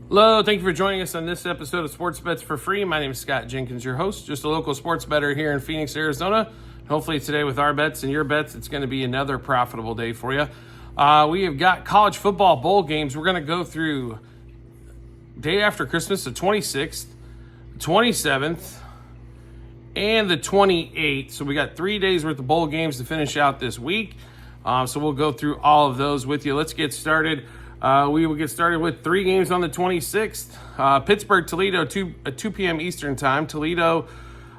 Hello, thank you for joining us on this episode of Sports Bets for Free. My name is Scott Jenkins, your host, just a local sports bettor here in Phoenix, Arizona. Hopefully today with our bets and your bets, it's going to be another profitable day for you. We have got college football bowl games. We're going to go through day after Christmas, the 26th, 27th, and the 28th. So we got 3 days worth of bowl games to finish out this week. So we'll go through all of those with you. Let's get started. We will get started with 3 games on the 26th. Pittsburgh, Toledo, at 2 p.m. Eastern time. Toledo,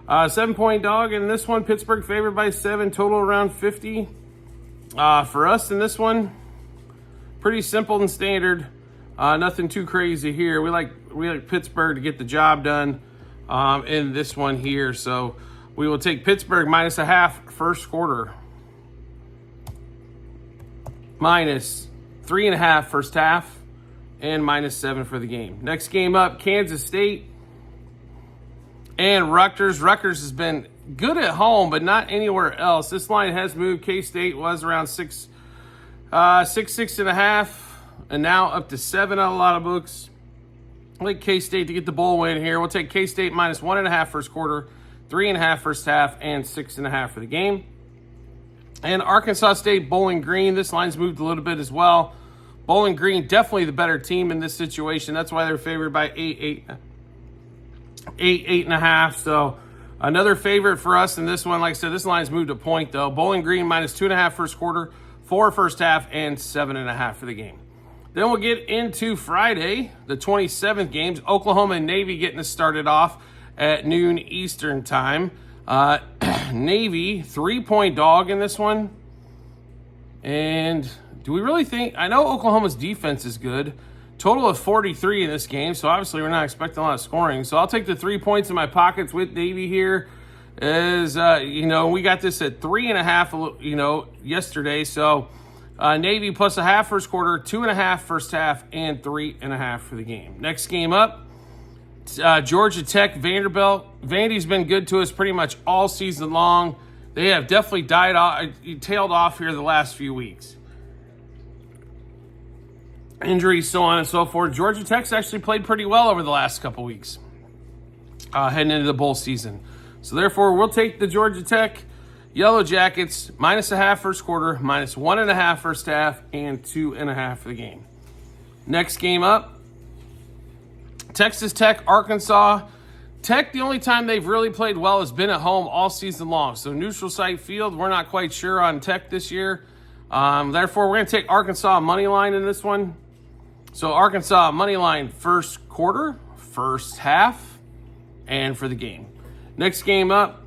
7-point dog. In this one, Pittsburgh favored by 7, total around 50. For us in this one, pretty simple and standard. Nothing too crazy here. We like Pittsburgh to get the job done in this one here. So we will take Pittsburgh minus a half first quarter. Minus 3.5 first half, and minus 7 for the game. Next game up, Kansas State and Rutgers. Rutgers has been good at home, but not anywhere else. This line has moved. K-State was around 6.5, and now up to 7 on a lot of books. I like K-State to get the bowl win here. We'll take K-State minus 1.5 first quarter, 3.5 first half, and 6.5 for the game. And Arkansas State, Bowling Green. This line's moved a little bit as well. Bowling Green, definitely the better team in this situation. That's why they're favored by 8.5. So another favorite for us in this one. Like I said, this line's moved a point, though. Bowling Green minus 2.5 first quarter, 4 first half, and 7.5 for the game. Then we'll get into Friday, the 27th games. Oklahoma and Navy getting us started off at noon Eastern time. Navy, 3-point dog in this one. And do we really think... I know Oklahoma's defense is good. Total of 43 in this game, so obviously we're not expecting a lot of scoring. So I'll take the 3 points in my pockets with Navy here. As, we got this at 3.5, yesterday. So Navy plus a half first quarter, 2.5 first half, and 3.5 for the game. Next game up. Georgia Tech, Vanderbilt. Vandy's been good to us pretty much all season long. They have definitely tailed off here the last few weeks. Injuries, so on and so forth. Georgia Tech's actually played pretty well over the last couple weeks, heading into the bowl season. So therefore, we'll take the Georgia Tech Yellow Jackets minus a half first quarter, minus 1.5 first half, and 2.5 for the game. Next game up. Texas Tech, Arkansas. Tech, the only time they've really played well has been at home all season long. So neutral site field, we're not quite sure on Tech this year. Therefore, we're going to take Arkansas money line in this one. So Arkansas money line first quarter, first half, and for the game. Next game up,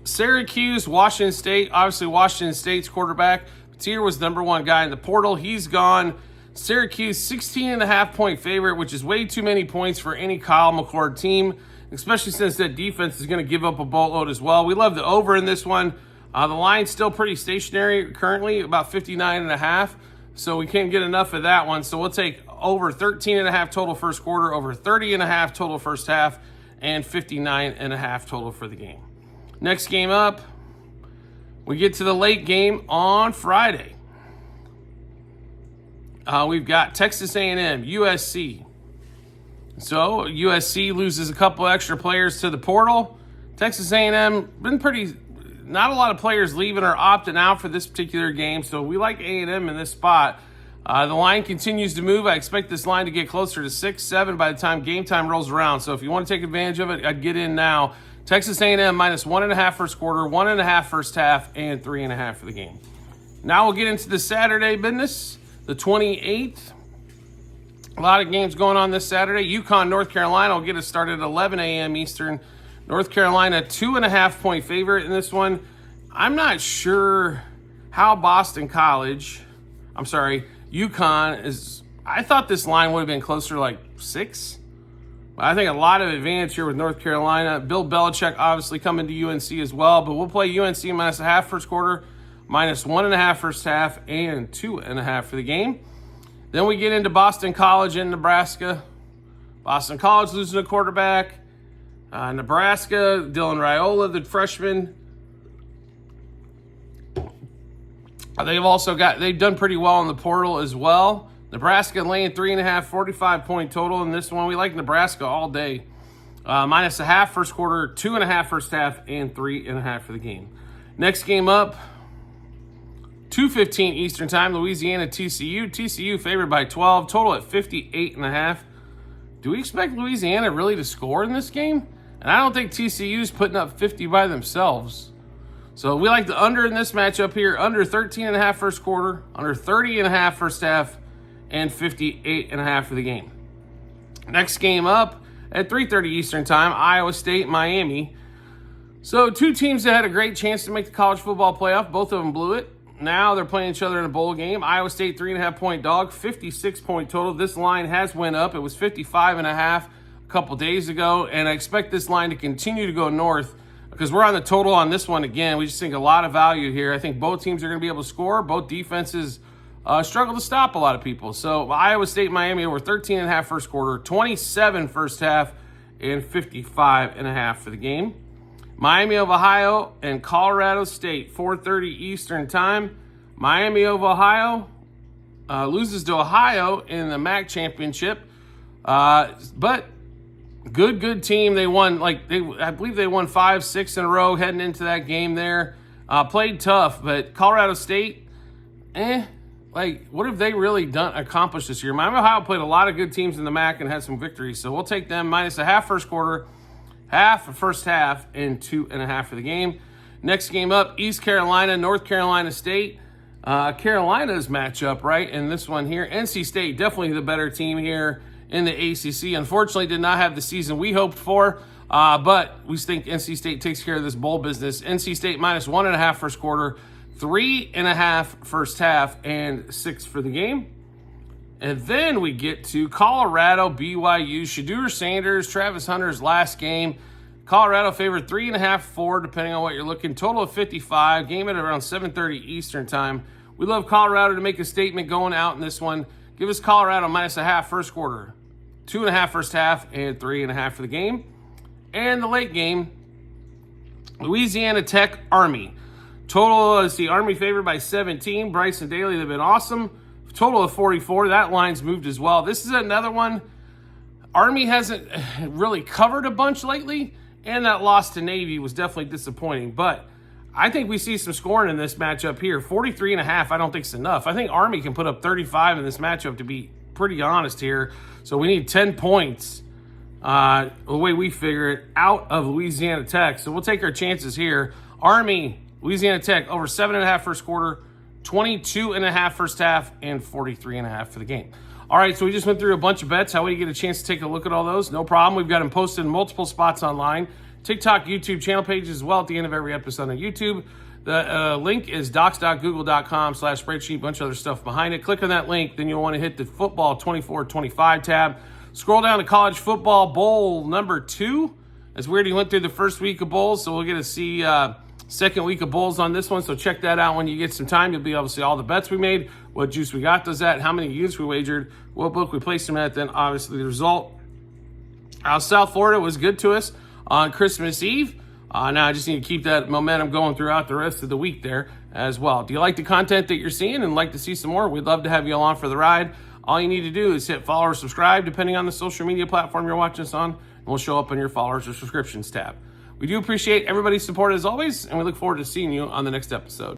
Syracuse, Washington State. Obviously, Washington State's quarterback, Petier, was the number 1 guy in the portal. He's gone. Syracuse, 16.5-point favorite, which is way too many points for any Kyle McCord team, especially since that defense is going to give up a boatload as well. We love the over in this one. The line's still pretty stationary currently, about 59.5, so we can't get enough of that one. So we'll take over 13.5 total first quarter, over 30.5 total first half, and 59.5 total for the game. Next game up, we get to the late game on Friday. We've got Texas A&M, USC. So USC loses a couple extra players to the portal. Texas A&M been not a lot of players leaving or opting out for this particular game. So we like A&M in this spot. The line continues to move. I expect this line to get closer to 6, 7 by the time game time rolls around. So if you want to take advantage of it, I'd get in now. Texas A&M minus 1.5 first quarter, 1.5 first half, and 3.5 for the game. Now we'll get into the Saturday business. The 28th, a lot of games going on this Saturday. UConn, North Carolina will get us started at 11 a.m. Eastern. North Carolina, 2.5-point favorite in this one. I'm not sure how UConn is. I thought this line would have been closer to like 6. But I think a lot of advantage here with North Carolina. Bill Belichick obviously coming to UNC as well, but we'll play UNC minus a half first quarter, minus 1.5 first half, and 2.5 for the game. Then we get into Boston College in Nebraska. Boston College losing a quarterback. Nebraska, Dylan Raiola, the freshman. They've done pretty well in the portal as well. Nebraska laying 3.5, 45-point total in this one. We like Nebraska all day. -0.5 first quarter, 2.5 first half, and 3.5 for the game. Next game up, 2:15 Eastern Time, Louisiana TCU. TCU favored by 12, total at 58.5. Do we expect Louisiana really to score in this game? And I don't think TCU's putting up 50 by themselves. So we like the under in this matchup here. Under 13.5 first quarter, under 30.5 first half, and 58.5 for the game. Next game up at 3:30 Eastern Time, Iowa State, Miami. So two teams that had a great chance to make the college football playoff. Both of them blew it. Now they're playing each other in a bowl game. Iowa State 3.5-point dog, 56-point total. This line has went up. It was 55.5 a couple days ago, and I expect this line to continue to go north because we're on the total on this one again. We just think a lot of value here. I think both teams are going to be able to score. Both defenses struggle to stop a lot of people. So Iowa State, Miami over 13.5 first quarter, 27 first half, and 55.5 for the game. Miami of Ohio and Colorado State, 4:30 Eastern Time. Miami of Ohio loses to Ohio in the MAC championship, but good team. They won I believe they won 5-6 in a row heading into that game there. Played tough, but Colorado State, what have they really accomplished this year? Miami of Ohio played a lot of good teams in the MAC and had some victories, so we'll take them -0.5 first quarter, half first half, and 2.5 for the game. Next game up, East Carolina, North Carolina State. Carolina's matchup, right? And this one here, NC State, definitely the better team here in the ACC. Unfortunately, did not have the season we hoped for, but we think NC State takes care of this bowl business. NC State -1.5 first quarter, 3.5 first half, and 6 for the game. And then we get to Colorado, BYU, Shedeur Sanders, Travis Hunter's last game. Colorado favored 3.5, 4, depending on what you're looking. Total of 55. Game at around 7:30 Eastern Time. We love Colorado to make a statement going out in this one. Give us Colorado -0.5 first quarter, 2.5 first half, and 3.5 for the game. And the late game, Louisiana Tech, Army. Total, let's see, Army favored by 17. Bryson Daly, they've been awesome. Total of 44. That line's moved as well. This is another one. Army hasn't really covered a bunch lately, and that loss to Navy was definitely disappointing. But I think we see some scoring in this matchup here. 43.5, I don't think it's enough. I think Army can put up 35 in this matchup, to be pretty honest here. So we need 10 points, the way we figure it, out of Louisiana Tech. So we'll take our chances here. Army, Louisiana Tech, over 7.5 first quarter, 22.5 first half, and 43.5 for the game. All right, so we just went through a bunch of bets. How will you get a chance to take a look at all those? No problem. We've got them posted in multiple spots online. TikTok, YouTube channel pages as well at the end of every episode on YouTube. The link is docs.google.com/spreadsheet, bunch of other stuff behind it. Click on that link, then you'll want to hit the Football 24-25 tab. Scroll down to College Football Bowl number 2. As we already went through the first week of bowls, so we'll get to see second week of bowls on this one, so check that out when you get some time. You'll be able to see all the bets we made, what juice we got those at, how many units we wagered, what book we placed them at, then obviously the result. South Florida was good to us on Christmas Eve. Now I just need to keep that momentum going throughout the rest of the week there as well. Do you like the content that you're seeing and like to see some more? We'd love to have you along for the ride. All you need to do is hit follow or subscribe, depending on the social media platform you're watching us on, and we'll show up in your followers or subscriptions tab. We do appreciate everybody's support as always, and we look forward to seeing you on the next episode.